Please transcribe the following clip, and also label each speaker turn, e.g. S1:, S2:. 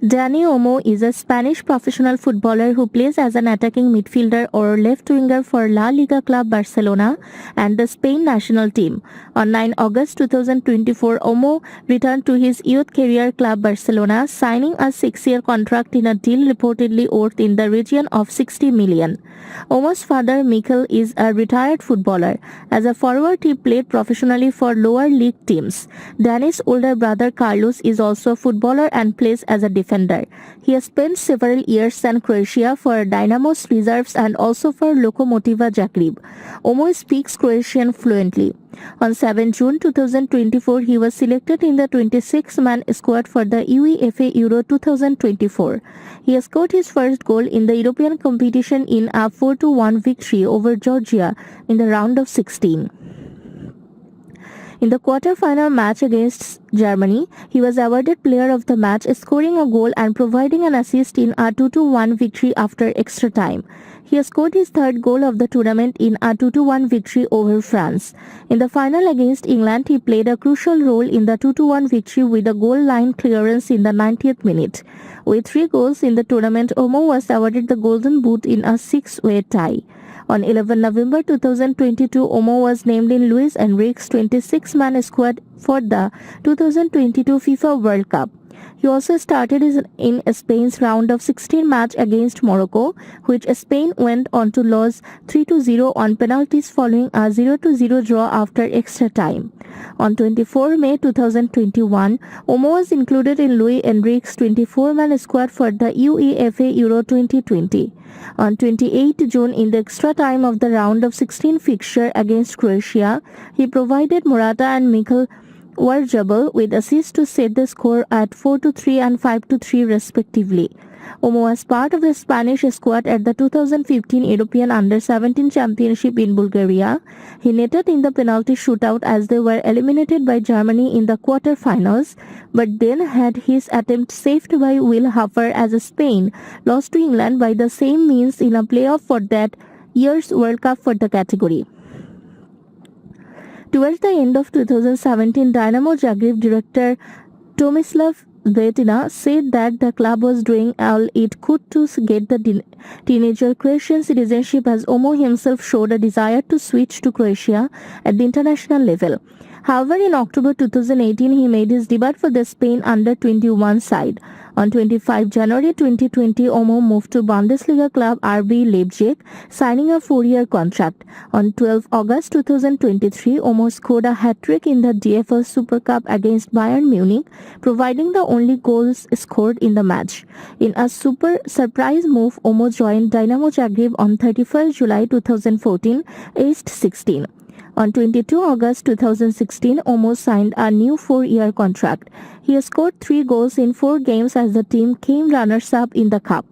S1: Dani Olmo is a Spanish professional footballer who plays as an attacking midfielder or left winger for La Liga club Barcelona and the Spain national team. On 9 August 2024, Olmo returned to his youth career club Barcelona, signing a 6-year contract in a deal reportedly worth in the region of 60 million. Olmo's father, Miquel, is a retired footballer. As a forward, he played professionally for lower league teams. Dani's older brother, Carlos, is also a footballer and plays as a defender. He has spent several years in Croatia for Dinamo's reserves and also for Lokomotiva Zagreb. Olmo speaks Croatian fluently. On 7 June 2024, he was selected in the 26-man squad for the UEFA Euro 2024. He scored his first goal in the European competition in a 4-1 victory over Georgia in the round of 16. In the quarter-final match against Germany, he was awarded Player of the Match, scoring a goal and providing an assist in a 2-1 victory after extra time. He scored his third goal of the tournament in a 2-1 victory over France. In the final against England, he played a crucial role in the 2-1 victory with a goal line clearance in the 90th minute. With 3 goals in the tournament, Olmo was awarded the Golden Boot in a 6-way tie. On 11 November 2022, Olmo was named in Luis Enrique's 26-man squad for the 2022 FIFA World Cup. He also started in Spain's round of 16 match against Morocco, which Spain went on to lose 3-0 on penalties following a 0-0 draw after extra time. On 24 May 2021, Olmo was included in Luis Enrique's 24-man squad for the UEFA Euro 2020. On 28 June, in the extra time of the round of 16 fixture against Croatia, he provided Morata and Miquel were double with assists to set the score at 4-3 and 5-3 respectively. Olmo was part of the Spanish squad at the 2015 European Under-17 Championship in Bulgaria. He netted in the penalty shootout as they were eliminated by Germany in the quarter-finals, but then had his attempt saved by Will Huffer as Spain lost to England by the same means in a playoff for that year's World Cup for the category. Towards the end of 2017, Dinamo Zagreb director Tomislav Vetina said that the club was doing all it could to get the teenager Croatian citizenship, as Olmo himself showed a desire to switch to Croatia at the international level. However, in October 2018, he made his debut for the Spain under-21 side. On 25 January 2020, Olmo moved to Bundesliga club RB Leipzig, signing a 4-year contract. On 12 August 2023, Olmo scored a hat-trick in the DFL Super Cup against Bayern Munich, providing the only goals scored in the match. In a super surprise move, Olmo joined Dinamo Zagreb on 31 July 2014, aged 16. On 22 August 2016, Olmo signed a new 4-year contract. He scored 3 goals in 4 games as the team came runners-up in the cup.